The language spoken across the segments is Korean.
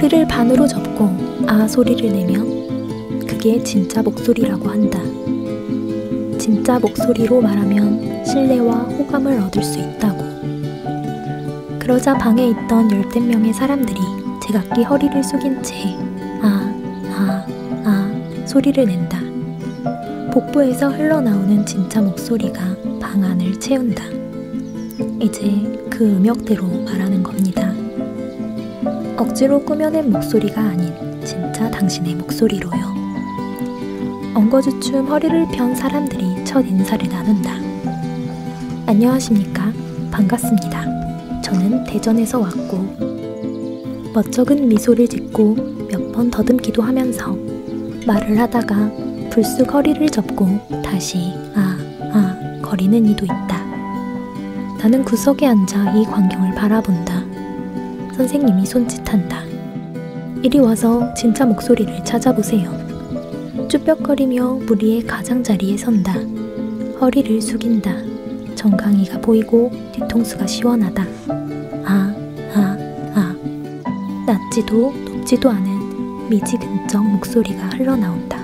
허리를 반으로 접고 아 소리를 내면 그게 진짜 목소리라고 한다. 진짜 목소리로 말하면 신뢰와 호감을 얻을 수 있다고. 그러자 방에 있던 10댓 명의 사람들이 제각기 허리를 숙인 채 소리를 낸다. 복부에서 흘러나오는 진짜 목소리가 방 안을 채운다. 이제 그 음역대로 말하는 겁니다. 억지로 꾸며낸 목소리가 아닌 진짜 당신의 목소리로요. 엉거주춤 허리를 편 사람들이 첫 인사를 나눈다. 안녕하십니까? 반갑습니다. 저는 대전에서 왔고 멋쩍은 미소를 짓고 몇 번 더듬기도 하면서 말을 하다가 불쑥 허리를 접고 다시 거리는 이도 있다. 나는 구석에 앉아 이 광경을 바라본다. 선생님이 손짓한다. 이리 와서 진짜 목소리를 찾아보세요. 쭈뼛거리며 무리의 가장자리에 선다. 허리를 숙인다. 정강이가 보이고 뒤통수가 시원하다. 낮지도 높지도 않은 미지근적 목소리가 흘러나온다.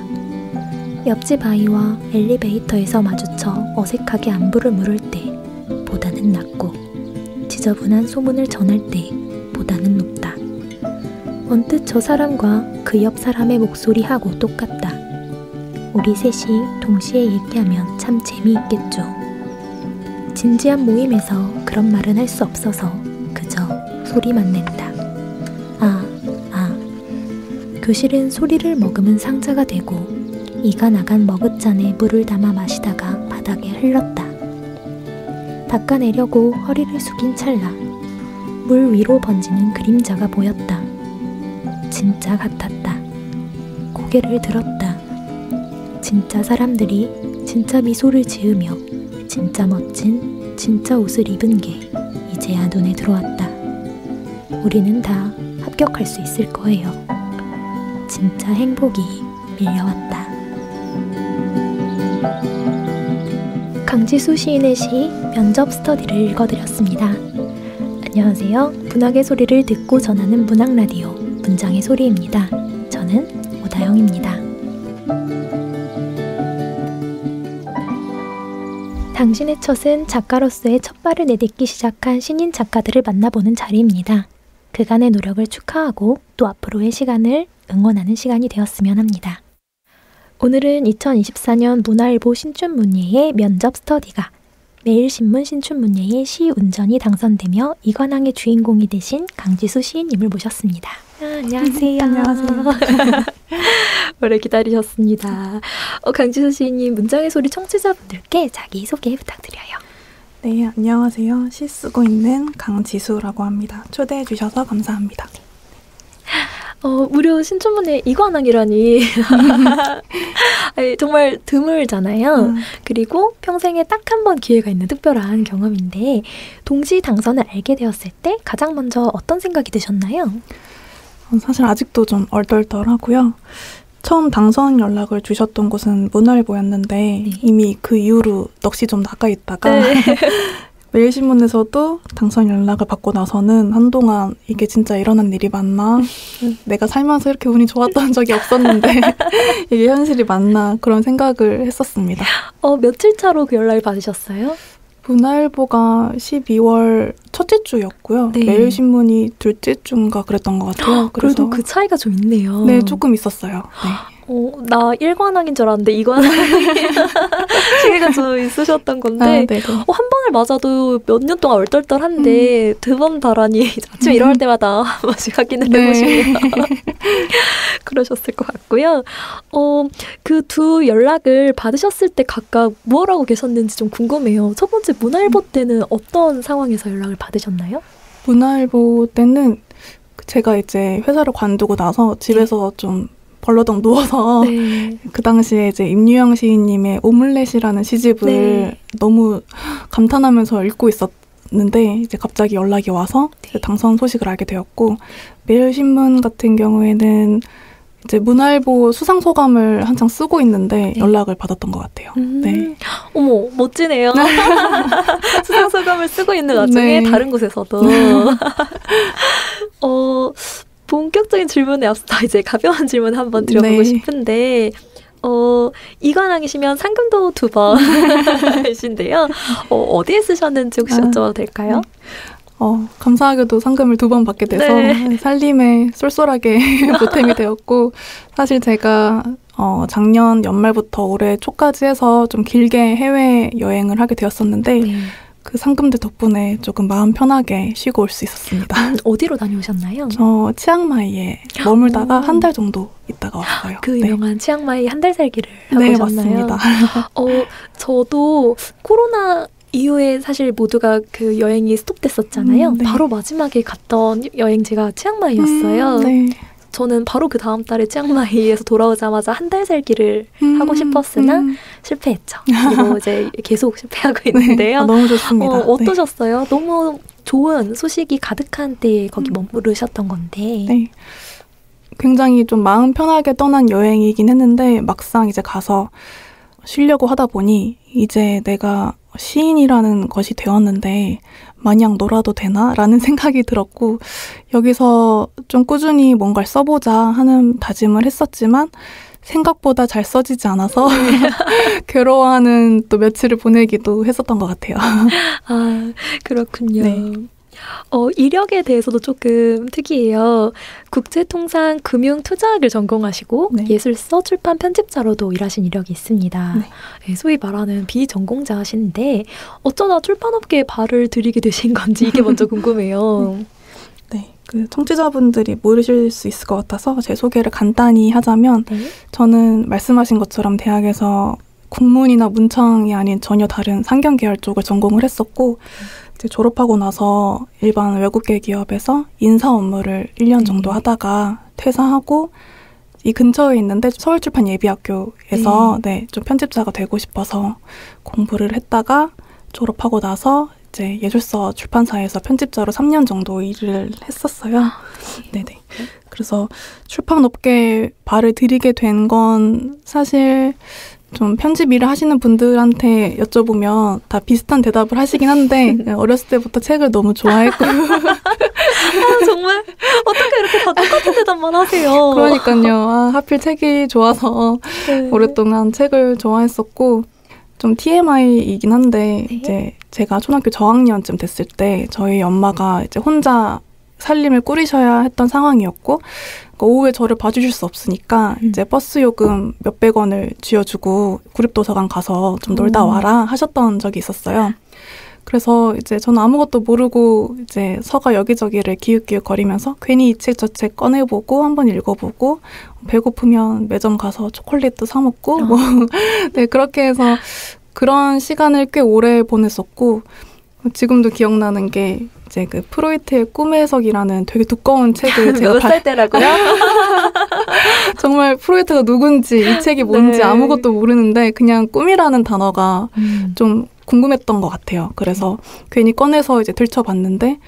옆집 아이와 엘리베이터에서 마주쳐 어색하게 안부를 물을 때 보다는 낮고 지저분한 소문을 전할 때 보다는 높다. 언뜻 저 사람과 그 옆 사람의 목소리하고 똑같다. 우리 셋이 동시에 얘기하면 참 재미있겠죠. 진지한 모임에서 그런 말은 할 수 없어서 그저 소리만 낸다. 교실은 소리를 머금은 상자가 되고 이가 나간 머그잔에 물을 담아 마시다가 바닥에 흘렀다. 닦아내려고 허리를 숙인 찰나 물 위로 번지는 그림자가 보였다. 진짜 같았다. 고개를 들었다. 진짜 사람들이 진짜 미소를 지으며 진짜 멋진 진짜 옷을 입은 게 이제야 눈에 들어왔다. 우리는 다 합격할 수 있을 거예요. 진짜 행복이 밀려왔다. 강지수 시인의 시 면접 스터디를 읽어드렸습니다. 안녕하세요. 문학의 소리를 듣고 전하는 문학라디오 문장의 소리입니다. 저는 오다영입니다. 당신의 첫은 작가로서의 첫 발을 내딛기 시작한 신인 작가들을 만나보는 자리입니다. 그간의 노력을 축하하고 또 앞으로의 시간을 응원하는 시간이 되었으면 합니다. 오늘은 2024년 문화일보 신춘문예의 면접 스터디가 매일신문 신춘문예의 시운전이 당선되며 이관왕의 주인공이 되신 강지수 시인님을 모셨습니다. 안녕하세요. 안녕하세요. 오래 기다리셨습니다. 강지수 시인님, 문장의 소리 청취자분들께 자기소개 부탁드려요. 네, 안녕하세요. 시 쓰고 있는 강지수라고 합니다. 초대해 주셔서 감사합니다. 무려 신춘문예 이관왕이라니 정말 드물잖아요. 그리고 평생에 딱 한 번 기회가 있는 특별한 경험인데 동시 당선을 알게 되었을 때 가장 먼저 어떤 생각이 드셨나요? 사실 아직도 좀 얼떨떨하고요. 처음 당선 연락을 주셨던 곳은 문화일보였는데 네. 이미 그 이후로 넋이 좀 나가 있다가 네. 매일신문에서도 당선 연락을 받고 나서는 한동안 이게 진짜 일어난 일이 맞나? 내가 살면서 이렇게 운이 좋았던 적이 없었는데 이게 현실이 맞나? 그런 생각을 했었습니다. 며칠 차로 그 연락을 받으셨어요? 문화일보가 12월 첫째 주였고요. 네. 매일신문이 둘째 주인가 그랬던 것 같아요. 그래도 그 차이가 좀 있네요. 네, 조금 있었어요. 네. 나 1관왕인 줄 알았는데 2관왕 시기가 좀 있으셨던 건데 한 번을 맞아도 몇 년 동안 얼떨떨한데 두 번 달아니 아침에 일어날 때마다 한 번씩 확인을 해보시면 그러셨을 것 같고요. 그 두 연락을 받으셨을 때 각각 뭘 하고 계셨는지 좀 궁금해요. 첫 번째 문화일보 때는 어떤 상황에서 연락을 받으셨나요? 문화일보 때는 제가 이제 회사를 관두고 나서 집에서 좀 벌러덩 누워서 네. 그 당시에 이제 임유영 시인님의 오믈렛이라는 시집을 네. 너무 감탄하면서 읽고 있었는데 이제 갑자기 연락이 와서 네. 당선 소식을 알게 되었고 매일신문 같은 경우에는 이제 문화일보 수상소감을 한창 쓰고 있는데 네. 연락을 받았던 것 같아요. 네. 어머, 멋지네요. 수상소감을 쓰고 있는 와중에 네. 다른 곳에서도. 본격적인 질문에 앞서 이제 가벼운 질문 한번 드려보고 네. 싶은데 이관왕이시면 상금도 2번이신데요. 어디에 쓰셨는지 혹시 여쭤봐도 될까요? 감사하게도 상금을 2번 받게 돼서 네. 살림에 쏠쏠하게 보탬이 되었고 사실 제가 작년 연말부터 올해 초까지 해서 좀 길게 해외여행을 하게 되었었는데 그 상금들 덕분에 조금 마음 편하게 쉬고 올 수 있었습니다. 어디로 다녀오셨나요? 저 치앙마이에 머물다가 한 달 정도 있다가 왔어요. 그 유명한 네. 치앙마이 한 달 살기를 하고 네, 오셨나요? 맞습니다. 저도 코로나 이후에 사실 모두가 그 여행이 스톱됐었잖아요. 네. 바로 마지막에 갔던 여행지가 치앙마이였어요. 네. 저는 바로 그 다음 달에 치앙마이에서 돌아오자마자 한 달 살기를 하고 싶었으나 실패했죠. 그리고 이제 계속 실패하고 있는데요. 네. 너무 좋습니다. 어떠셨어요? 네. 너무 좋은 소식이 가득한 때에 거기 머무르셨던 건데. 네. 굉장히 좀 마음 편하게 떠난 여행이긴 했는데 막상 이제 가서 쉬려고 하다 보니 이제 내가 시인이라는 것이 되었는데 마냥 놀아도 되나? 라는 생각이 들었고 여기서 좀 꾸준히 뭔가를 써보자 하는 다짐을 했었지만 생각보다 잘 써지지 않아서 괴로워하는 또 며칠을 보내기도 했었던 것 같아요. 아, 그렇군요. 네. 이력에 대해서도 조금 특이해요. 국제통상 금융투자학을 전공하시고 네. 예술서 출판 편집자로도 일하신 이력이 있습니다. 네, 소위 말하는 비전공자신데 어쩌다 출판업계에 발을 들이게 되신 건지 이게 먼저 궁금해요. 네, 그 청취자분들이 모르실 수 있을 것 같아서 제 소개를 간단히 하자면 네. 저는 말씀하신 것처럼 대학에서 국문이나 문창이 아닌 전혀 다른 상경계열 쪽을 전공을 했었고 이제 졸업하고 나서 일반 외국계 기업에서 인사 업무를 1년 정도 하다가 퇴사하고 이 근처에 있는데 서울출판예비학교에서 좀 편집자가 되고 싶어서 공부를 했다가 졸업하고 나서 이제 예술서 출판사에서 편집자로 3년 정도 일을 했었어요. 네네. 그래서 출판업계에 발을 들이게 된 건 사실 좀 편집 일을 하시는 분들한테 여쭤보면 다 비슷한 대답을 하시긴 한데 어렸을 때부터 책을 너무 좋아했고 정말 어떻게 이렇게 다 똑같은 대답만 하세요. 그러니까요. 하필 책이 좋아서 네. 오랫동안 책을 좋아했었고 좀 TMI이긴 한데 네. 이제 제가 초등학교 저학년쯤 됐을 때 저희 엄마가 이제 혼자 살림을 꾸리셔야 했던 상황이었고 오후에 저를 봐주실 수 없으니까 이제 버스 요금 몇백 원을 쥐어주고 구립도서관 가서 좀 놀다 와라 하셨던 적이 있었어요. 그래서 이제 저는 아무것도 모르고 이제 서가 여기저기를 기웃기웃 거리면서 괜히 이 책 저 책 꺼내보고 한번 읽어보고 배고프면 매점 가서 초콜릿도 사 먹고 뭐 네, 그렇게 해서 그런 시간을 꽤 오래 보냈었고 지금도 기억나는 게 이제 그 프로이트의 꿈의 해석이라는 되게 두꺼운 책을 제가 몇 살 때라고요? 정말 프로이트가 누군지 이 책이 뭔지 네. 아무것도 모르는데 그냥 꿈이라는 단어가 좀 궁금했던 것 같아요. 그래서 괜히 꺼내서 이제 들춰봤는데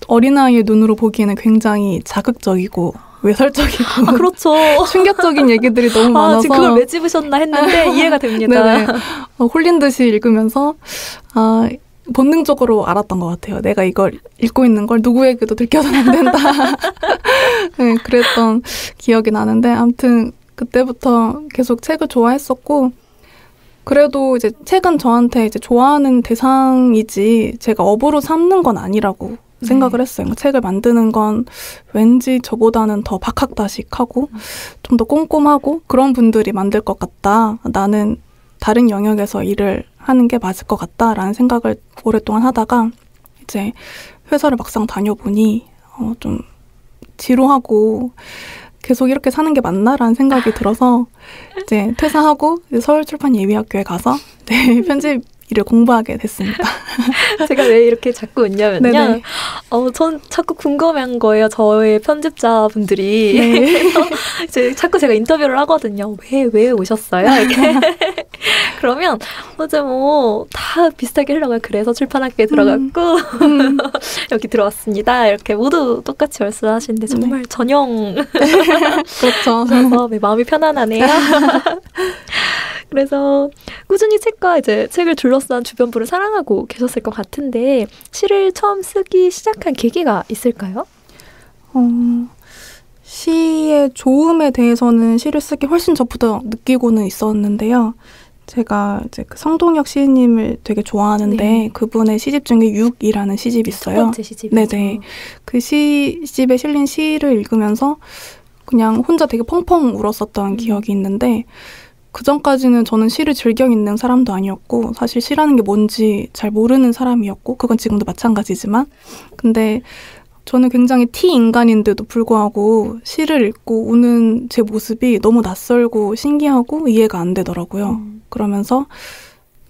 어린아이의 눈으로 보기에는 굉장히 자극적이고 외설적이고 그렇죠. 충격적인 얘기들이 너무 많아서 지금 그걸 왜 집으셨나 했는데 이해가 됩니다. 홀린 듯이 읽으면서 본능적으로 알았던 것 같아요. 내가 이걸 읽고 있는 걸 누구에게도 들켜서는 안 된다. 네, 그랬던 기억이 나는데 아무튼 그때부터 계속 책을 좋아했었고 그래도 이제 책은 저한테 이제 좋아하는 대상이지 제가 업으로 삼는 건 아니라고 생각을 했어요. 책을 만드는 건 왠지 저보다는 더 박학다식하고 좀 더 꼼꼼하고 그런 분들이 만들 것 같다. 나는 다른 영역에서 일을 하는 게 맞을 것 같다라는 생각을 오랫동안 하다가 이제 회사를 막상 다녀보니 좀 지루하고 계속 이렇게 사는 게 맞나라는 생각이 들어서 이제 퇴사하고 이제 서울출판예비학교에 가서 편집 일을 공부하게 됐습니다. 제가 왜 이렇게 자꾸 웃냐면요. 전 자꾸 궁금한 거예요. 저의 편집자분들이. 네. 이제 자꾸 제가 인터뷰를 하거든요. 왜 오셨어요? 이렇게. 그러면 어제 뭐 다 비슷하게 흘러가요. 그래서 출판학교에 들어갔고 여기 들어왔습니다. 이렇게 모두 똑같이 말씀하시는데 정말 전형. 그렇죠. 그래서 마음이 편안하네요. 그래서 꾸준히 책을 둘러싼 주변부를 사랑하고 계셨을 것 같은데 시를 처음 쓰기 시작한 계기가 있을까요? 시의 좋음에 대해서는 시를 쓰기 훨씬 전부터 느끼고는 있었는데요. 제가 이제 그 성동혁 시인님을 되게 좋아하는데 네. 그분의 시집 중에 6이라는 시집이 있어요. 첫 번째 시집이죠. 네네. 그 시집에 실린 시를 읽으면서 그냥 혼자 되게 펑펑 울었었던 기억이 있는데 그 전까지는 저는 시를 즐겨 읽는 사람도 아니었고 사실 시라는 게 뭔지 잘 모르는 사람이었고 그건 지금도 마찬가지지만 근데 저는 굉장히 T인간인데도 불구하고 시를 읽고 우는 제 모습이 너무 낯설고 신기하고 이해가 안 되더라고요. 그러면서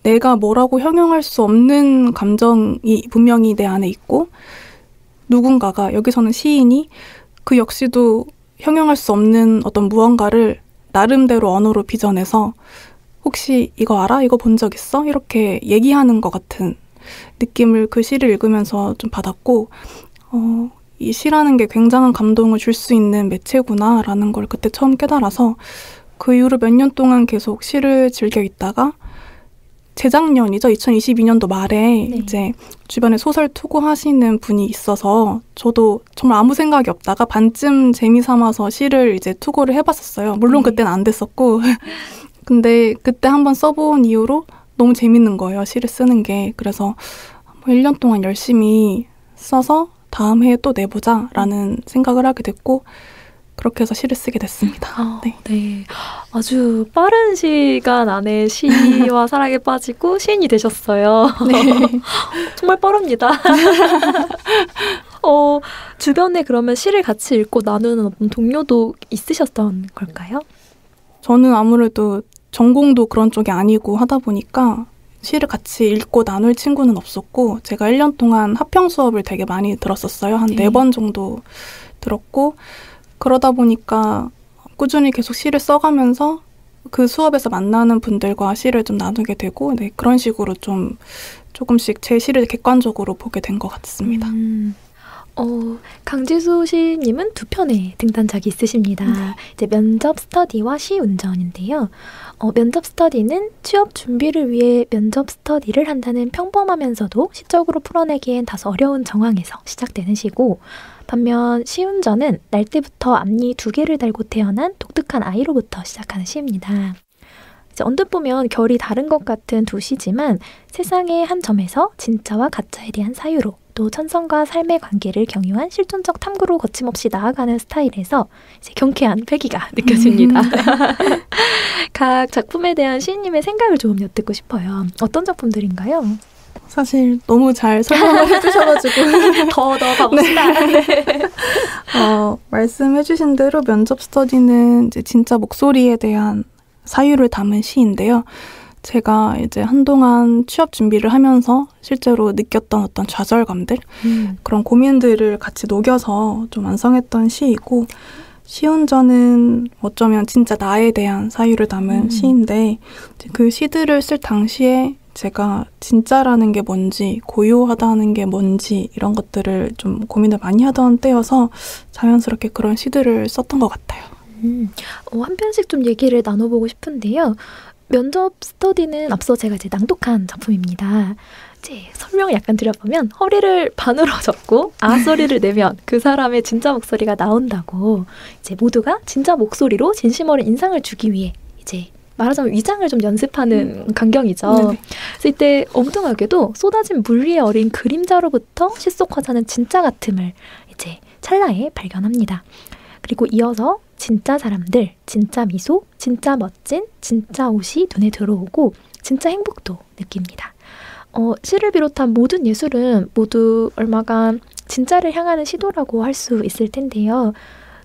내가 뭐라고 형용할 수 없는 감정이 분명히 내 안에 있고 누군가가 여기서는 시인이 그 역시도 형용할 수 없는 어떤 무언가를 나름대로 언어로 빚어내서 혹시 이거 알아? 이거 본 적 있어? 이렇게 얘기하는 것 같은 느낌을 그 시를 읽으면서 좀 받았고 이 시라는 게 굉장한 감동을 줄 수 있는 매체구나라는 걸 그때 처음 깨달아서 그 이후로 몇 년 동안 계속 시를 즐겨 읽다가 재작년이죠. 2022년도 말에 네. 이제 주변에 소설 투고하시는 분이 있어서 저도 정말 아무 생각이 없다가 반쯤 재미삼아서 시를 이제 투고를 해봤었어요. 물론 네. 그때는 안 됐었고 근데 그때 한번 써본 이후로 너무 재밌는 거예요. 시를 쓰는 게. 그래서 1년 동안 열심히 써서 다음 해에 또 내보자라는 생각을 하게 됐고 그렇게 해서 시를 쓰게 됐습니다. 네. 네. 아주 빠른 시간 안에 시와 사랑에 빠지고 시인이 되셨어요. 네. 정말 빠릅니다. 주변에 그러면 시를 같이 읽고 나누는 어떤 동료도 있으셨던 걸까요? 저는 아무래도 전공도 그런 쪽이 아니고 하다 보니까 시를 같이 읽고 나눌 친구는 없었고 제가 1년 동안 합평 수업을 되게 많이 들었었어요. 한 4번 정도 들었고 그러다 보니까 꾸준히 계속 시를 써가면서 그 수업에서 만나는 분들과 시를 좀 나누게 되고 네, 그런 식으로 좀 조금씩 제 시를 객관적으로 보게 된 것 같습니다. 강지수 시인님은 2편의 등단작이 있으십니다. 이제 면접 스터디와 시 운전인데요. 면접 스터디는 취업 준비를 위해 면접 스터디를 한다는 평범하면서도 시적으로 풀어내기엔 다소 어려운 정황에서 시작되는 시고 반면 시 운전은 날 때부터 앞니 2개를 달고 태어난 독특한 아이로부터 시작하는 시입니다. 이제 언뜻 보면 결이 다른 것 같은 두 시지만 세상의 한 점에서 진짜와 가짜에 대한 사유로 또 천성과 삶의 관계를 경유한 실존적 탐구로 거침없이 나아가는 스타일에서 이제 경쾌한 패기가 느껴집니다. 각 작품에 대한 시인님의 생각을 좀 엿듣고 싶어요. 어떤 작품들인가요? 사실 너무 잘 설명을 해주셔가지고 더 가봅시다. 네. 말씀해주신 대로 면접 스터디는 이제 진짜 목소리에 대한 사유를 담은 시인데요. 제가 이제 한동안 취업 준비를 하면서 실제로 느꼈던 어떤 좌절감들, 그런 고민들을 같이 녹여서 좀 완성했던 시이고, 시운전은 어쩌면 진짜 나에 대한 사유를 담은 시인데, 그 시들을 쓸 당시에 제가 진짜라는 게 뭔지, 고요하다는 게 뭔지 이런 것들을 좀 고민을 많이 하던 때여서 자연스럽게 그런 시들을 썼던 것 같아요. 한 편씩 좀 얘기를 나눠보고 싶은데요. 면접 스터디는 앞서 제가 이제 낭독한 작품입니다. 이제 설명을 약간 드려보면 허리를 반으로 접고 아 소리를 내면 그 사람의 진짜 목소리가 나온다고 이제 모두가 진짜 목소리로 진심 어린 인상을 주기 위해 이제 말하자면 위장을 좀 연습하는 광경이죠. 네네. 그래서 이때 엉뚱하게도 쏟아진 물 위에 어린 그림자로부터 실속화자는 진짜 같음을 이제 찰나에 발견합니다. 그리고 이어서 진짜 사람들, 진짜 미소, 진짜 멋진, 진짜 옷이 눈에 들어오고 진짜 행복도 느낍니다. 시를 비롯한 모든 예술은 모두 얼마간 진짜를 향하는 시도라고 할 수 있을 텐데요.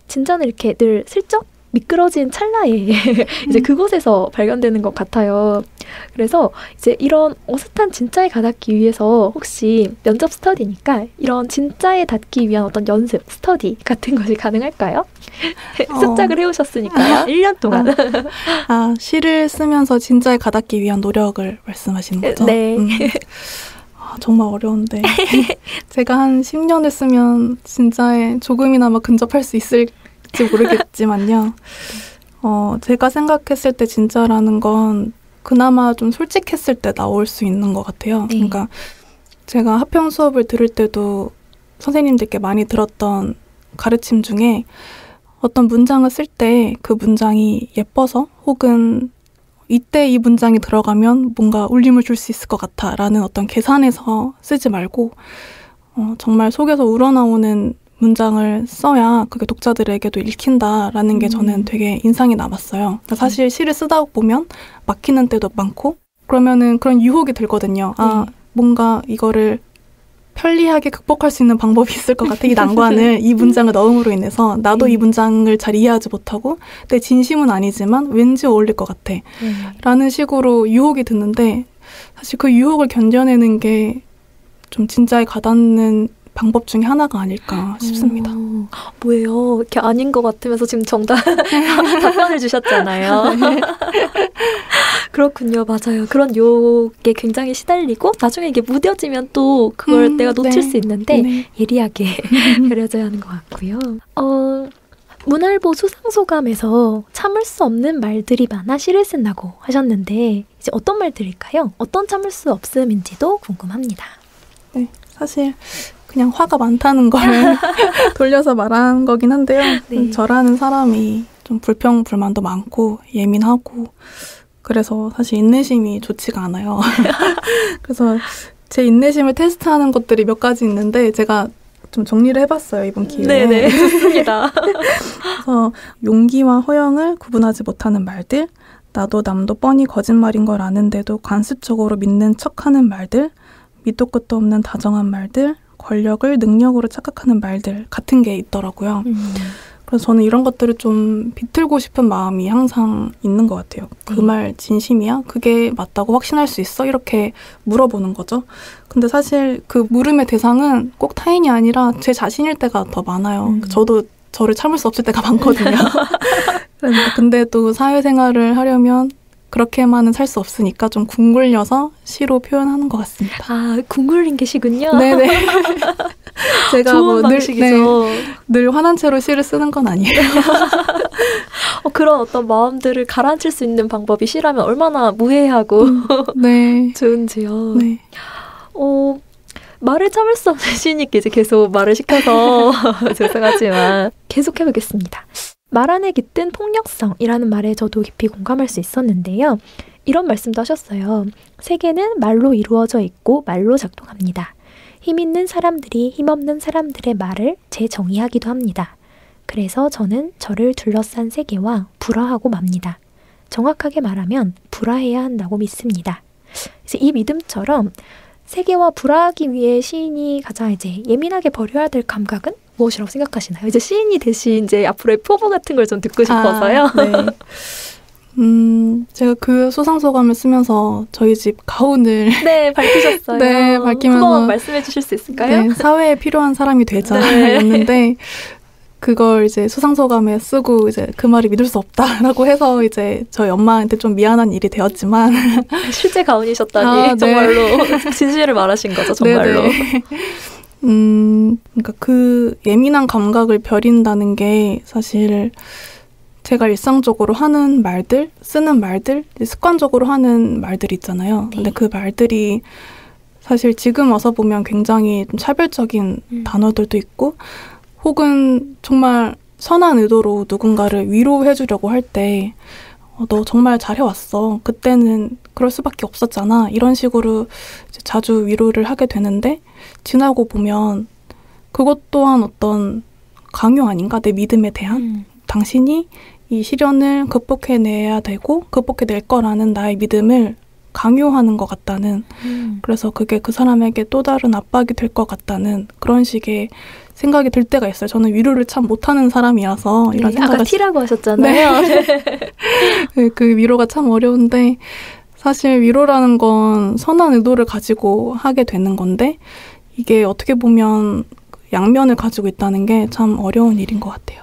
진짜는 이렇게 늘 슬쩍 미끄러진 찰나에 이제 그곳에서 발견되는 것 같아요. 그래서 이제 이런 어슷한 진짜에 가닿기 위해서 혹시 면접 스터디니까 이런 진짜에 닿기 위한 어떤 연습, 스터디 같은 것이 가능할까요? 습작을 해오셨으니까요. 1년 동안. 시를 쓰면서 진짜에 가닿기 위한 노력을 말씀하시는 거죠? 네. 정말 어려운데 제가 한 10년을 쓰면 진짜에 조금이나마 근접할 수 있을지 모르겠지만요. 제가 생각했을 때 진짜라는 건 그나마 좀 솔직했을 때 나올 수 있는 것 같아요. 네. 그러니까 제가 합평 수업을 들을 때도 선생님들께 많이 들었던 가르침 중에 어떤 문장을 쓸 때 그 문장이 예뻐서 혹은 이때 이 문장이 들어가면 뭔가 울림을 줄 수 있을 것 같아 라는 어떤 계산에서 쓰지 말고 정말 속에서 우러나오는 문장을 써야 그게 독자들에게도 읽힌다라는 게 저는 되게 인상이 남았어요. 사실 시를 쓰다 보면 막히는 때도 많고 그러면은 그런 유혹이 들거든요. 아, 뭔가 이거를 편리하게 극복할 수 있는 방법이 있을 것 같아. 이 난관을 이 문장을 넣음으로 인해서 나도 이 문장을 잘 이해하지 못하고 내 진심은 아니지만 왠지 어울릴 것 같아. 라는 식으로 유혹이 드는데 사실 그 유혹을 견뎌내는 게 좀 진짜에 가닿는 방법 중에 하나가 아닐까 싶습니다. 뭐예요? 이렇게 아닌 것 같으면서 지금 정답 답변을 주셨잖아요. 네. 그렇군요. 맞아요. 그런 유혹에 굉장히 시달리고 나중에 이게 무뎌지면 또 그걸 내가 놓칠 수 있는데 예리하게 그려져야 하는 것 같고요. 문알보 수상소감에서 참을 수 없는 말들이 많아 시를 쓴다고 하셨는데 이제 어떤 말들일까요? 어떤 참을 수 없음인지도 궁금합니다. 네, 사실 그냥 화가 많다는 걸 돌려서 말한 거긴 한데요. 저라는 사람이 좀 불평불만도 많고 예민하고 그래서 사실 인내심이 좋지가 않아요. 그래서 제 인내심을 테스트하는 것들이 몇 가지 있는데 제가 좀 정리를 해봤어요, 이번 기회에. 네네, 좋습니다. 그래서 용기와 허영을 구분하지 못하는 말들, 나도 남도 뻔히 거짓말인 걸 아는데도 관습적으로 믿는 척하는 말들, 밑도 끝도 없는 다정한 말들, 권력을 능력으로 착각하는 말들 같은 게 있더라고요. 그래서 저는 이런 것들을 좀 비틀고 싶은 마음이 항상 있는 것 같아요. 그 말 진심이야? 그게 맞다고 확신할 수 있어? 이렇게 물어보는 거죠. 근데 사실 그 물음의 대상은 꼭 타인이 아니라 제 자신일 때가 더 많아요. 저도 저를 참을 수 없을 때가 많거든요. 근데 또 사회생활을 하려면 그렇게만은 살 수 없으니까 좀 궁굴려서 시로 표현하는 것 같습니다. 아, 궁굴린 게시군요. 네네. 제가 좋은 방식이죠. 늘 화난 채로 시를 쓰는 건 아니에요. 그런 어떤 마음들을 가라앉힐 수 있는 방법이 시라면 얼마나 무해하고 좋은지요. 네. 말을 참을 수 없는 시인님께 이제 계속 말을 시켜서 죄송하지만 계속 해보겠습니다. 말 안에 깃든 폭력성이라는 말에 저도 깊이 공감할 수 있었는데요. 이런 말씀도 하셨어요. 세계는 말로 이루어져 있고 말로 작동합니다. 힘 있는 사람들이 힘없는 사람들의 말을 재정의하기도 합니다. 그래서 저는 저를 둘러싼 세계와 불화하고 맙니다. 정확하게 말하면 불화해야 한다고 믿습니다. 그래서 이 믿음처럼 세계와 불화하기 위해 시인이 가장 이제 예민하게 버려야 될 감각은 무엇이라고 생각하시나요? 이제 시인이 대신 이제 앞으로의 포부 같은 걸 좀 듣고 싶어서요. 제가 그 수상소감을 쓰면서 저희 집 가훈을 밝히셨어요. 네, 밝히면서 한번 말씀해 주실 수 있을까요? 네, 사회에 필요한 사람이 되자였는데 그걸 이제 수상소감에 쓰고 이제 그 말이 믿을 수 없다라고 해서 이제 저희 엄마한테 좀 미안한 일이 되었지만 실제 가훈이셨다니 정말로 진실을 말하신 거죠, 정말로. 그러니까 그 예민한 감각을 벼린다는 게 사실 제가 일상적으로 하는 말들, 쓰는 말들, 습관적으로 하는 말들이 있잖아요. 근데 그 말들이 사실 지금 와서 보면 굉장히 좀 차별적인 단어들도 있고 혹은 정말 선한 의도로 누군가를 위로해 주려고 할 때 너 정말 잘해왔어. 그때는 그럴 수밖에 없었잖아. 이런 식으로 이제 자주 위로를 하게 되는데 지나고 보면 그것 또한 어떤 강요 아닌가? 내 믿음에 대한 당신이 이 시련을 극복해내야 되고 극복해낼 거라는 나의 믿음을 강요하는 것 같다는 그래서 그게 그 사람에게 또 다른 압박이 될 것 같다는 그런 식의 생각이 들 때가 있어요. 저는 위로를 참 못하는 사람이라서 이런 생각을 아까 T라고 하셨잖아요. 그 위로가 참 어려운데 사실 위로라는 건 선한 의도를 가지고 하게 되는 건데 이게 어떻게 보면 양면을 가지고 있다는 게 참 어려운 일인 것 같아요.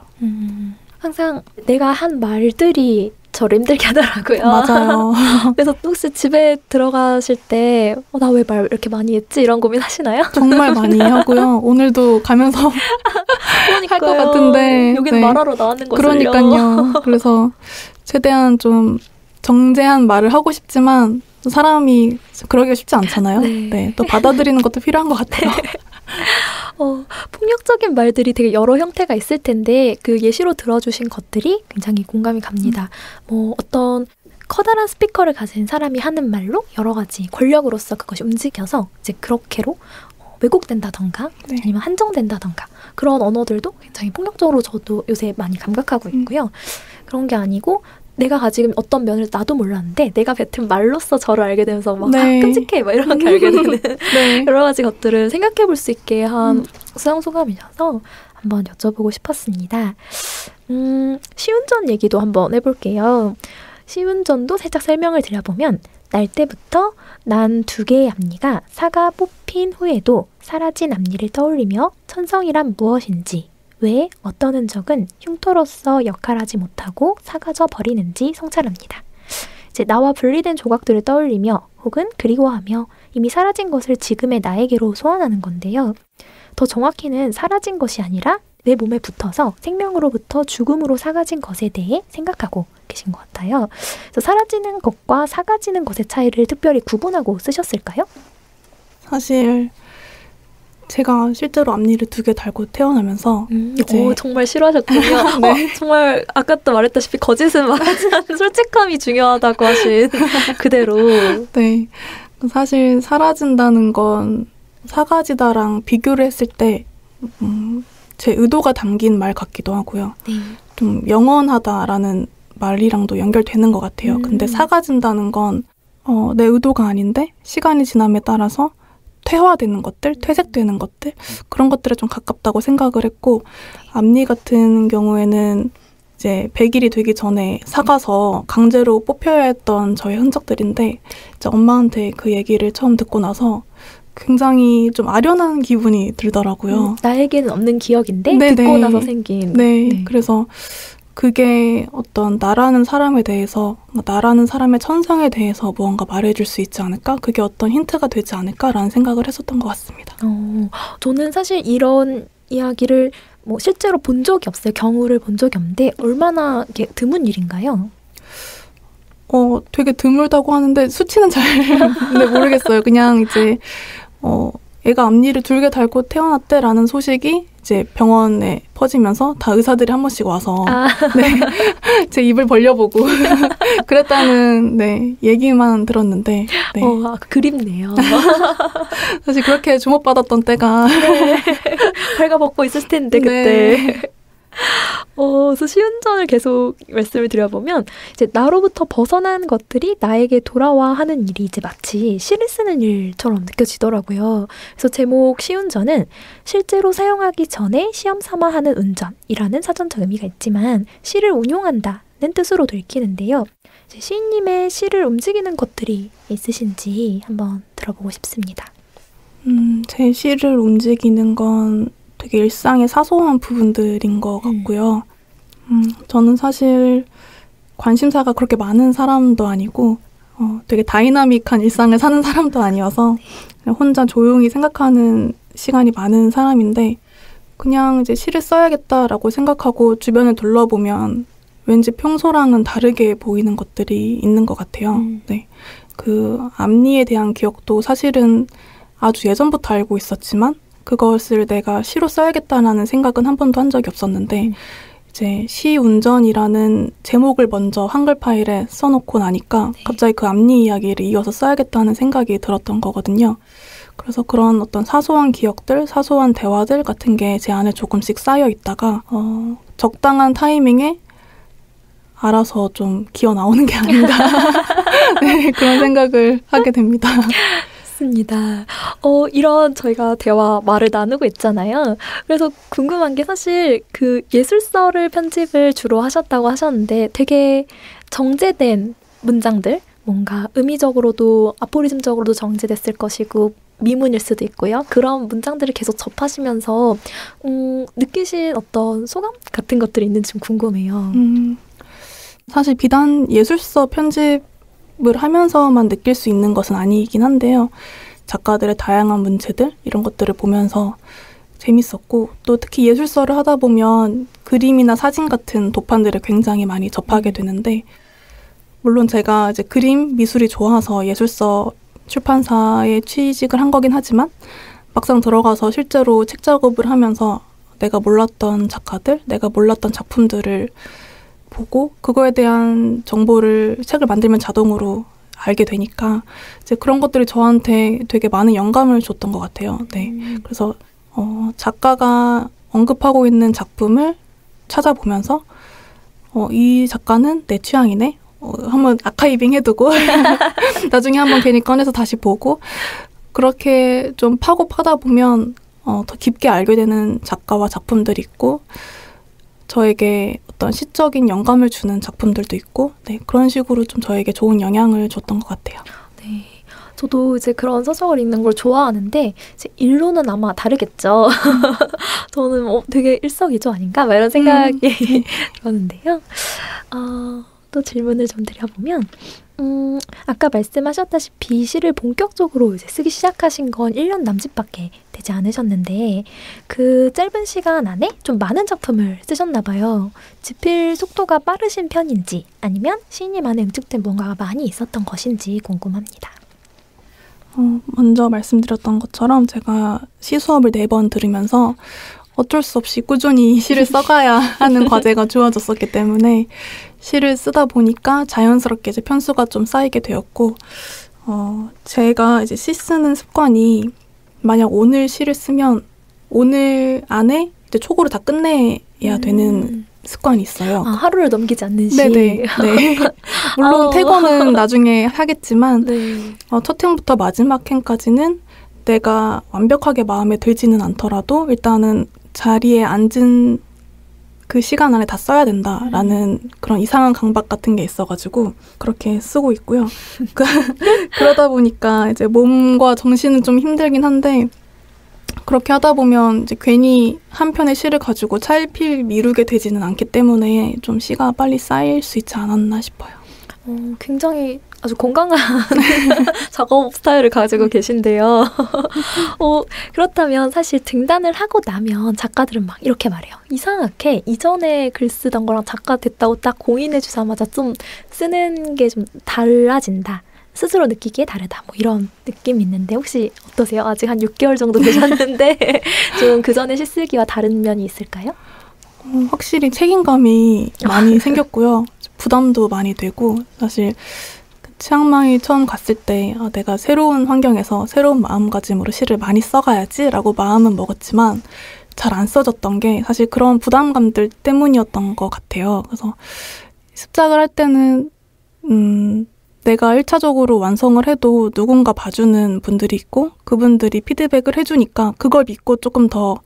항상 내가 한 말들이 저를 힘들게 하더라고요. 맞아요. 그래서 혹시 집에 들어가실 때 나 왜 말 이렇게 많이 했지? 이런 고민 하시나요? 정말 많이 하고요. 오늘도 가면서 할 것 같은데. 여기는 말하러 나왔는 거죠. 그러니까요. 그래서 최대한 좀 정제한 말을 하고 싶지만 사람이 그러기가 쉽지 않잖아요. 또 받아들이는 것도 필요한 것 같아요. 폭력적인 말들이 되게 여러 형태가 있을 텐데 그 예시로 들어주신 것들이 굉장히 공감이 갑니다. 어떤 커다란 스피커를 가진 사람이 하는 말로 여러 가지 권력으로서 그것이 움직여서 이제 그렇게로 왜곡된다던가 네. 아니면 한정된다던가 그런 언어들도 굉장히 폭력적으로 저도 요새 많이 감각하고 있고요. 그런 게 아니고 내가 가진 어떤 면을 나도 몰랐는데 내가 뱉은 말로써 저를 알게 되면서 막 네. 끔찍해 막 이렇게 알게 되는 네. 여러 가지 것들을 생각해 볼 수 있게 한 수상소감이셔서 한번 여쭤보고 싶었습니다. 시운전 얘기도 한번 해볼게요. 시운전도 살짝 설명을 드려보면 날 때부터 난 2개의 앞니가 사가 뽑힌 후에도 사라진 앞니를 떠올리며 천성이란 무엇인지 왜 어떤 흔적은 흉터로서 역할하지 못하고 사라져 버리는지 성찰합니다. 이제 나와 분리된 조각들을 떠올리며 혹은 그리워하며 이미 사라진 것을 지금의 나에게로 소환하는 건데요. 더 정확히는 사라진 것이 아니라 내 몸에 붙어서 생명으로부터 죽음으로 사라진 것에 대해 생각하고 계신 것 같아요. 그래서 사라지는 것과 사라지는 것의 차이를 특별히 구분하고 쓰셨을까요? 사실 제가 실제로 앞니를 2개 달고 태어나면서 정말 싫어하셨군요. 네. 정말 아까도 말했다시피 거짓은 말하지 않는 솔직함이 중요하다고 하신 그대로. 네. 사실 사라진다는 건 사라지다랑 비교를 했을 때 제 의도가 담긴 말 같기도 하고요. 네. 좀 영원하다라는 말이랑도 연결되는 것 같아요. 근데 사라진다는 건 내 의도가 아닌데 시간이 지남에 따라서 퇴화되는 것들, 퇴색되는 것들 그런 것들에 좀 가깝다고 생각을 했고 앞니 같은 경우에는 이제 100일이 되기 전에 사가서 강제로 뽑혀야 했던 저의 흔적들인데 이제 엄마한테 그 얘기를 처음 듣고 나서 굉장히 좀 아련한 기분이 들더라고요. 나에게는 없는 기억인데 네네. 듣고 나서 생긴. 네. 그래서 그게 어떤 나라는 사람에 대해서 나라는 사람의 천성에 대해서 무언가 말해줄 수 있지 않을까? 그게 어떤 힌트가 되지 않을까라는 생각을 했었던 것 같습니다. 저는 사실 이런 이야기를 실제로 본 적이 없어요. 경우를 본 적이 없는데 얼마나 이게 드문 일인가요? 되게 드물다고 하는데 수치는 잘 모르겠어요. 그냥 이제 애가 앞니를 2개 달고 태어났대라는 소식이 이제 병원에 퍼지면서 다 의사들이 한 번씩 와서 네, 제 입을 벌려보고 그랬다는 얘기만 들었는데 네. 그립네요. 사실 그렇게 주목받았던 때가 발가벗고 있을 텐데 그때. 네. 그래서 시운전을 계속 말씀을 드려보면 이제 나로부터 벗어난 것들이 나에게 돌아와 하는 일이 이제 마치 시를 쓰는 일처럼 느껴지더라고요. 그래서 제목 시운전은 실제로 사용하기 전에 시험 삼아 하는 운전이라는 사전적 의미가 있지만 시를 운용한다는 뜻으로도 읽히는데요. 이제 시인님의 시를 움직이는 것들이 있으신지 한번 들어보고 싶습니다. 제 시를 움직이는 건 되게 일상의 사소한 부분들인 것 같고요. 저는 사실 관심사가 그렇게 많은 사람도 아니고 되게 다이나믹한 일상을 사는 사람도 아니어서 그냥 혼자 조용히 생각하는 시간이 많은 사람인데 그냥 이제 시를 써야겠다라고 생각하고 주변을 둘러보면 왠지 평소랑은 다르게 보이는 것들이 있는 것 같아요. 네, 그 앞니에 대한 기억도 사실은 아주 예전부터 알고 있었지만 그것을 내가 시로 써야겠다라는 생각은 한 번도 한 적이 없었는데 이제 시운전이라는 제목을 먼저 한글 파일에 써놓고 나니까 갑자기 그 앞니 이야기를 이어서 써야겠다는 생각이 들었던 거거든요. 그래서 그런 어떤 사소한 기억들, 사소한 대화들 같은 게 제 안에 조금씩 쌓여 있다가 적당한 타이밍에 알아서 좀 기어 나오는 게 아닌가 네, 그런 생각을 하게 됩니다. 맞습니다. 이런 저희가 대화 말을 나누고 있잖아요. 그래서 궁금한 게 사실 그 예술서를 편집을 주로 하셨다고 하셨는데 되게 정제된 문장들, 뭔가 의미적으로도 아포리즘적으로도 정제됐을 것이고 미문일 수도 있고요. 그런 문장들을 계속 접하시면서 느끼신 어떤 소감 같은 것들이 있는지 좀 궁금해요. 사실 비단 예술서 편집을 하면서만 느낄 수 있는 것은 아니긴 한데요. 작가들의 다양한 문체들 이런 것들을 보면서 재밌었고 또 특히 예술서를 하다 보면 그림이나 사진 같은 도판들을 굉장히 많이 접하게 되는데 물론 제가 이제 그림, 미술이 좋아서 예술서 출판사에 취직을 한 거긴 하지만 막상 들어가서 실제로 책 작업을 하면서 내가 몰랐던 작가들, 내가 몰랐던 작품들을 보고 그거에 대한 정보를 책을 만들면 자동으로 알게 되니까 이제 그런 것들이 저한테 되게 많은 영감을 줬던 것 같아요. 네, 그래서 작가가 언급하고 있는 작품을 찾아보면서 이 작가는 내 취향이네. 한번 아카이빙 해두고 나중에 한번 괜히 꺼내서 다시 보고 그렇게 좀 파고 파다 보면 더 깊게 알게 되는 작가와 작품들이 있고 저에게 어떤 시적인 영감을 주는 작품들도 있고 네, 그런 식으로 좀 저에게 좋은 영향을 줬던 것 같아요. 네, 저도 이제 그런 소설을 읽는 걸 좋아하는데 이제 일로는 아마 다르겠죠. 저는 되게 일석이조 아닌가? 막 이런 생각이 들었는데요. 또 질문을 좀 드려보면 아까 말씀하셨다시피 시를 본격적으로 이제 쓰기 시작하신 건 1년 남짓밖에 되지 않으셨는데 그 짧은 시간 안에 좀 많은 작품을 쓰셨나 봐요. 집필 속도가 빠르신 편인지 아니면 시인님 안에 응축된 뭔가가 많이 있었던 것인지 궁금합니다. 먼저 말씀드렸던 것처럼 제가 시 수업을 4번 들으면서 어쩔 수 없이 꾸준히 시를 써가야 하는 과제가 주어졌었기 때문에 시를 쓰다 보니까 자연스럽게 이제 편수가 좀 쌓이게 되었고, 제가 이제 시 쓰는 습관이 만약 오늘 시를 쓰면 오늘 안에 이제 초고를 다 끝내야 되는 습관이 있어요. 하루를 넘기지 않는 시. 네네. 네. 물론 퇴권은 나중에 하겠지만 네. 첫 행부터 마지막 행까지는 내가 완벽하게 마음에 들지는 않더라도 일단은 자리에 앉은 그 시간 안에 다 써야 된다라는 그런 이상한 강박 같은 게 있어가지고 그렇게 쓰고 있고요. 그러다 보니까 이제 몸과 정신은 좀 힘들긴 한데 그렇게 하다 보면 이제 괜히 한 편의 시를 가지고 차일피일 미루게 되지는 않기 때문에 좀 시가 빨리 쌓일 수 있지 않았나 싶어요. 굉장히 아주 건강한 작업 스타일을 가지고 계신데요. 그렇다면 사실 등단을 하고 나면 작가들은 막 이렇게 말해요. 이상하게 이전에 글 쓰던 거랑 작가 됐다고 딱 공인해 주자마자 좀 쓰는 게 좀 달라진다. 스스로 느끼기에 다르다. 뭐 이런 느낌이 있는데 혹시 어떠세요? 아직 한 6개월 정도 되셨는데 좀 그전에 시 쓰기와 다른 면이 있을까요? 확실히 책임감이 많이 생겼고요. 부담도 많이 되고 사실 치앙마이 처음 갔을 때 내가 새로운 환경에서 새로운 마음가짐으로 시를 많이 써가야지라고 마음은 먹었지만 잘 안 써졌던 게 사실 그런 부담감들 때문이었던 것 같아요. 그래서 습작을 할 때는 내가 1차적으로 완성을 해도 누군가 봐주는 분들이 있고 그분들이 피드백을 해주니까 그걸 믿고 조금 더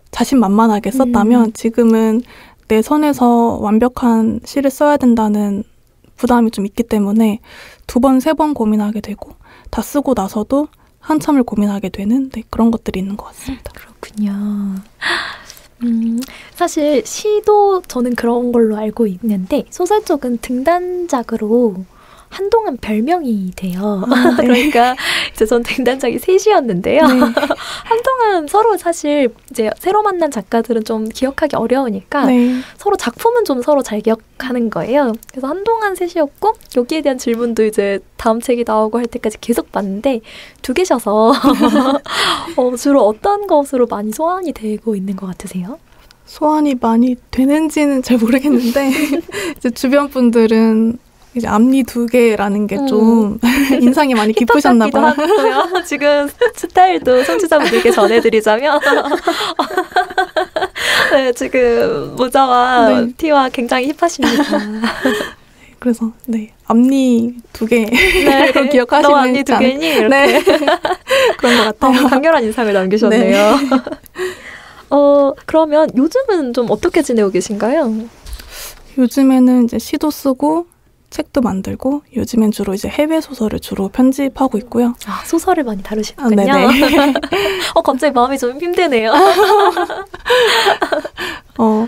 자신만만하게 썼다면 지금은 내 선에서 완벽한 시를 써야 된다는 부담이 좀 있기 때문에 2번, 3번 고민하게 되고 다 쓰고 나서도 한참을 고민하게 되는 그런 것들이 있는 것 같습니다. 그렇군요. 사실 시도 저는 그런 걸로 알고 있는데 소설 쪽은 등단작으로 한동안 별명이 돼요. 네. 그러니까 이제 전 등단작이 셋이었는데요. 네. 한동안 서로 사실 이제 새로 만난 작가들은 좀 기억하기 어려우니까 네. 서로 작품은 좀 서로 잘 기억하는 거예요. 그래서 한동안 셋이었고 여기에 대한 질문도 이제 다음 책이 나오고 할 때까지 계속 봤는데 2개셔서 주로 어떤 것으로 많이 소환이 되고 있는 것 같으세요? 소환이 많이 되는지는 잘 모르겠는데 이제 주변 분들은 이제 앞니 2개라는 게 좀 인상이 많이 깊으셨나 봐요. 지금 스타일도 청취자분들께 전해드리자면 네, 지금 모자와 티와 굉장히 힙하십니다. 그래서 앞니 2개로 네. 기억하시는 너 앞니 2개니? 이렇게. 네. 그런 것 같아요. 강렬한 인상을 남기셨네요. 네. 그러면 요즘은 좀 어떻게 지내고 계신가요? 요즘에는 이제 시도 쓰고 책도 만들고 요즘엔 주로 이제 해외 소설을 주로 편집하고 있고요. 소설을 많이 다루시는군요. 네네. 갑자기 마음이 좀 힘드네요.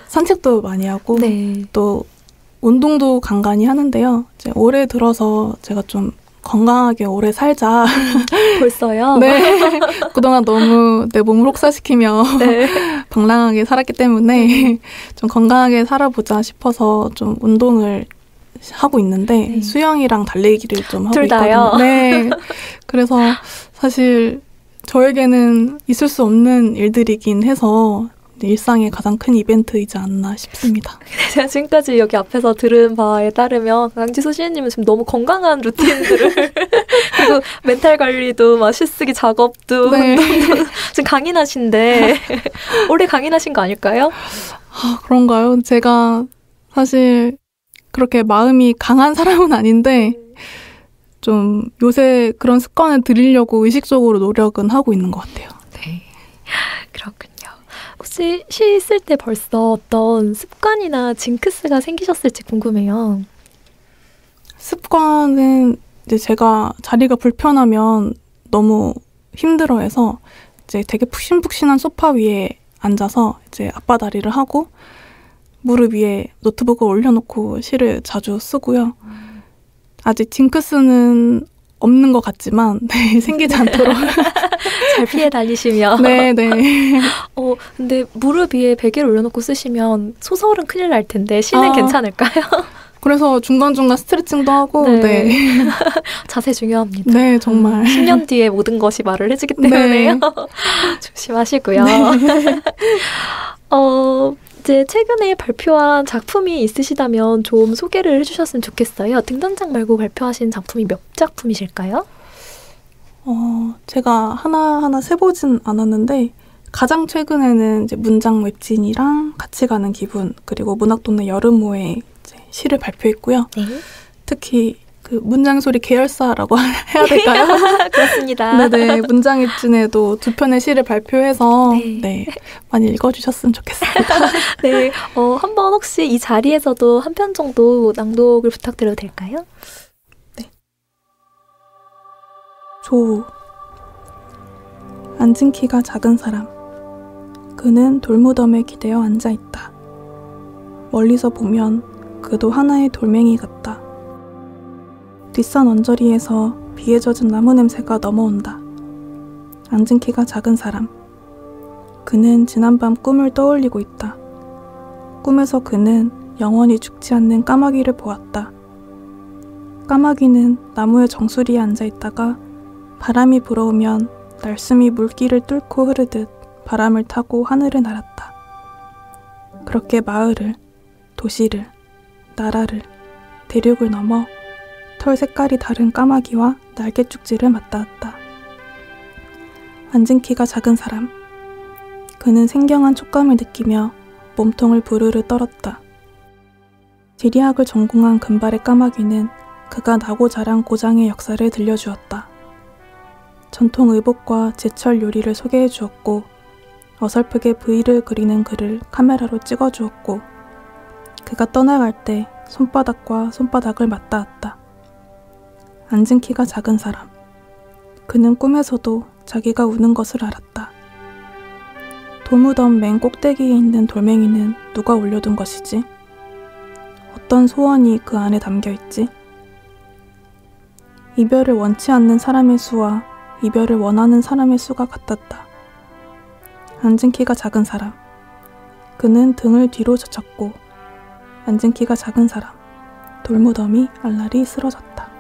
산책도 많이 하고 네. 또 운동도 간간히 하는데요. 이제 올해 들어서 제가 좀 건강하게 오래 살자. 벌써요? 네. 그동안 너무 내 몸을 혹사시키며 네. 방랑하게 살았기 때문에 좀 건강하게 살아보자 싶어서 좀 운동을 하고 있는데 수영이랑 달리기를 좀 하고 둘 다요? 있거든요. 네. 그래서 사실 저에게는 있을 수 없는 일들이긴 해서 일상의 가장 큰 이벤트이지 않나 싶습니다. 제가 지금까지 여기 앞에서 들은 바에 따르면 양지소 시인님은 지금 너무 건강한 루틴들을 그리고 멘탈 관리도 막 시쓰기 작업도 네. 운동도 지금 강인하신데 올해 강인하신 거 아닐까요? 그런가요? 제가 사실 그렇게 마음이 강한 사람은 아닌데 좀 요새 그런 습관을 들이려고 의식적으로 노력은 하고 있는 것 같아요. 네, 그렇군요. 혹시 시 쓸 때 벌써 어떤 습관이나 징크스가 생기셨을지 궁금해요. 습관은 이제 제가 자리가 불편하면 너무 힘들어해서 이제 되게 푹신푹신한 소파 위에 앉아서 이제 앞바다리를 하고 무릎 위에 노트북을 올려놓고 시를 자주 쓰고요. 아직 징크스는 없는 것 같지만 생기지 않도록 잘 피해 다니시며. 네네. 근데 무릎 위에 베개를 올려놓고 쓰시면 소설은 큰일 날 텐데 시는 괜찮을까요? 그래서 중간중간 스트레칭도 하고 네. 자세 중요합니다. 네, 정말. 10년 뒤에 모든 것이 말을 해주기 때문에요. 네. 조심하시고요. 네. 이제 최근에 발표한 작품이 있으시다면 좀 소개를 해주셨으면 좋겠어요. 등단작 말고 발표하신 작품이 몇 작품이실까요? 제가 하나하나 세보진 않았는데 가장 최근에는 이제 문장 웹진이랑 같이 가는 기분 그리고 문학동네 여름호에 이제 시를 발표했고요. 네. 특히 그 문장소리 계열사라고 해야 될까요? 그렇습니다. 네네. 문장 웹진에도 2편의 시를 발표해서 네, 많이 읽어주셨으면 좋겠습니다. 네. 한번 혹시 이 자리에서도 한 편 정도 낭독을 부탁드려도 될까요? 네. 조우. 앉은 키가 작은 사람. 그는 돌무덤에 기대어 앉아있다. 멀리서 보면 그도 하나의 돌멩이 같다. 뒷산 언저리에서 비에 젖은 나무 냄새가 넘어온다. 앉은 키가 작은 사람. 그는 지난밤 꿈을 떠올리고 있다. 꿈에서 그는 영원히 죽지 않는 까마귀를 보았다. 까마귀는 나무의 정수리에 앉아있다가 바람이 불어오면 날숨이 물길을 뚫고 흐르듯 바람을 타고 하늘을 날았다. 그렇게 마을을, 도시를, 나라를, 대륙을 넘어 털 색깔이 다른 까마귀와 날개죽지를 맞닿았다. 앉은 키가 작은 사람. 그는 생경한 촉감을 느끼며 몸통을 부르르 떨었다. 지리학을 전공한 금발의 까마귀는 그가 나고 자란 고장의 역사를 들려주었다. 전통 의복과 제철 요리를 소개해 주었고 어설프게 V를 그리는 그를 카메라로 찍어주었고 그가 떠나갈 때 손바닥과 손바닥을 맞닿았다. 앉은 키가 작은 사람. 그는 꿈에서도 자기가 우는 것을 알았다. 돌무덤 맨 꼭대기에 있는 돌멩이는 누가 올려둔 것이지? 어떤 소원이 그 안에 담겨있지? 이별을 원치 않는 사람의 수와 이별을 원하는 사람의 수가 같았다. 앉은 키가 작은 사람. 그는 등을 뒤로 젖혔고 앉은 키가 작은 사람. 돌무덤이 알랄이 쓰러졌다.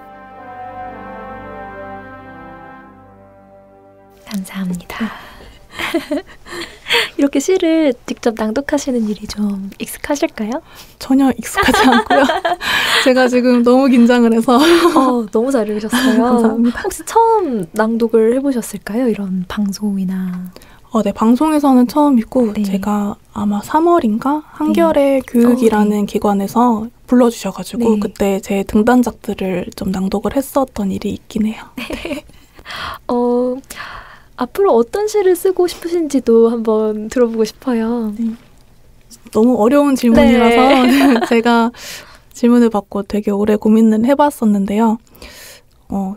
감사합니다. 이렇게 시를 직접 낭독하시는 일이 좀 익숙하실까요? 전혀 익숙하지 않고요. 제가 지금 너무 긴장을 해서. 너무 잘 읽으셨어요. 감사합니다. 혹시 처음 낭독을 해보셨을까요? 이런 방송이나. 네, 방송에서는 처음이고 네. 제가 아마 3월인가 한겨레 교육이라는 기관에서 불러주셔가지고 네. 그때 제 등단작들을 좀 낭독을 했었던 일이 있긴 해요. 네. 앞으로 어떤 시를 쓰고 싶으신지도 한번 들어보고 싶어요. 네. 너무 어려운 질문이라서 네. 제가 질문을 받고 되게 오래 고민을 해봤었는데요.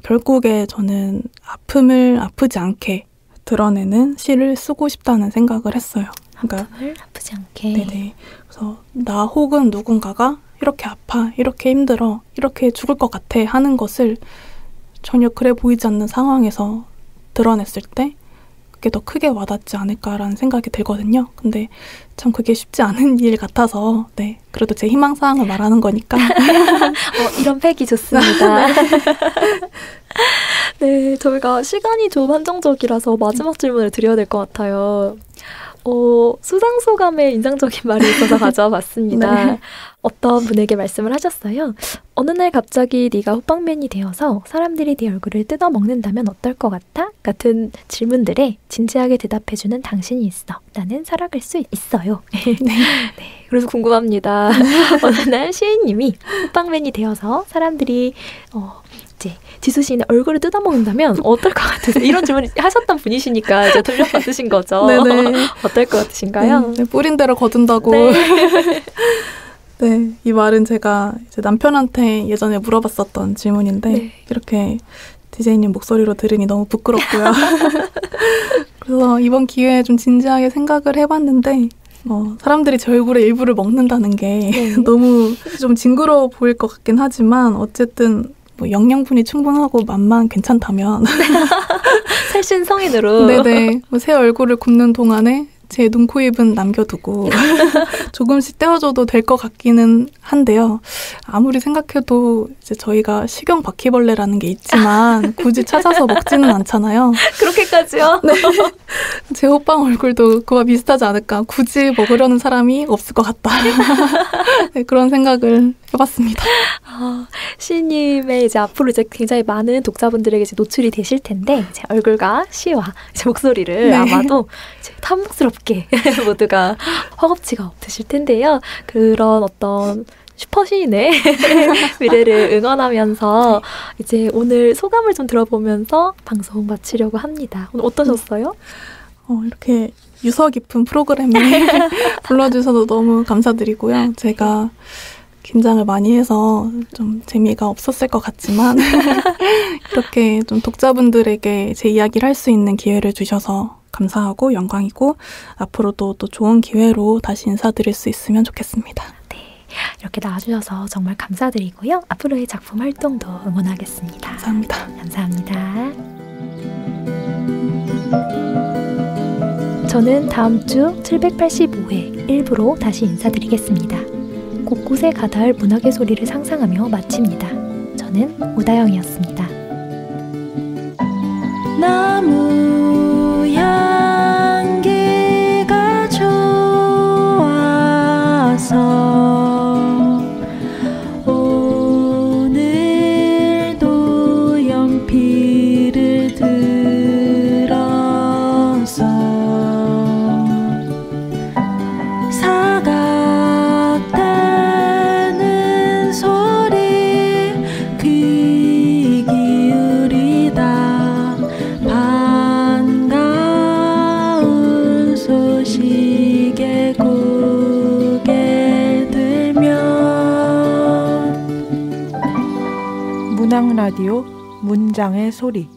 결국에 저는 아픔을 아프지 않게 드러내는 시를 쓰고 싶다는 생각을 했어요. 그러니까 아픔을 아프지 않게. 네네. 그래서 나 혹은 누군가가 이렇게 아파, 이렇게 힘들어, 이렇게 죽을 것 같아 하는 것을 전혀 그래 보이지 않는 상황에서 드러냈을 때 그게 더 크게 와닿지 않을까라는 생각이 들거든요. 근데 참 그게 쉽지 않은 일 같아서 네 그래도 제 희망사항을 말하는 거니까 이런 팩이 좋습니다. 네, 저희가 시간이 좀 한정적이라서 마지막 질문을 드려야 될 것 같아요. 수상소감에 인상적인 말이 있어서 가져와 봤습니다. 네. 어떤 분에게 말씀을 하셨어요. 어느 날 갑자기 네가 호빵맨이 되어서 사람들이 네 얼굴을 뜯어먹는다면 어떨 것 같아? 같은 질문들에 진지하게 대답해주는 당신이 있어. 나는 살아갈 수 있어요. 네. 네, 그래서 궁금합니다. 어느 날 시인님이 호빵맨이 되어서 사람들이 이제 지수 시인의 얼굴을 뜯어먹는다면 어떨 것 같으세요? 이런 질문 하셨던 분이시니까 이제 돌려받으신 거죠. 네네. 어떨 것 같으신가요? 네, 뿌린 대로 거둔다고. 네. 네, 이 말은 제가 이제 남편한테 예전에 물어봤었던 질문인데 네. 이렇게 DJ님 목소리로 들으니 너무 부끄럽고요. 그래서 이번 기회에 좀 진지하게 생각을 해봤는데 사람들이 제 얼굴에 일부를 먹는다는 게 네. 너무 좀 징그러워 보일 것 같긴 하지만 어쨌든 영양분이 충분하고 맛만 괜찮다면 살신 성인으로 네네 새 얼굴을 굽는 동안에 제 눈, 코, 입은 남겨두고 조금씩 떼어줘도 될 것 같기는 한데요. 아무리 생각해도 이제 저희가 식용 바퀴벌레라는 게 있지만 굳이 찾아서 먹지는 않잖아요. 그렇게까지요? 네. 제 호빵 얼굴도 그와 비슷하지 않을까. 굳이 먹으려는 사람이 없을 것 같다. 네, 그런 생각을 해봤습니다. 시님의 이제 앞으로 이제 굉장히 많은 독자분들에게 이제 노출이 되실 텐데 제 얼굴과 시와 제 목소리를 네. 아마도 이제 탐욕스럽게 모두가 허겁지가 없으실 텐데요. 그런 어떤 슈퍼시인의 미래를 응원하면서 이제 오늘 소감을 좀 들어보면서 방송 마치려고 합니다. 오늘 어떠셨어요? 이렇게 유서 깊은 프로그램에 불러주셔서 너무 감사드리고요. 제가 긴장을 많이 해서 좀 재미가 없었을 것 같지만 이렇게 좀 독자분들에게 제 이야기를 할 수 있는 기회를 주셔서 감사하고 영광이고 앞으로도 또 좋은 기회로 다시 인사드릴 수 있으면 좋겠습니다. 네, 이렇게 나와주셔서 정말 감사드리고요. 앞으로의 작품 활동도 응원하겠습니다. 감사합니다. 감사합니다. 저는 다음 주 785회 1부로 다시 인사드리겠습니다. 곳곳에 가닿을 문학의 소리를 상상하며 마칩니다. 저는 오다영이었습니다. 나무 향기가 좋아서 오늘도 연필을 들어서 라디오 문장의 소리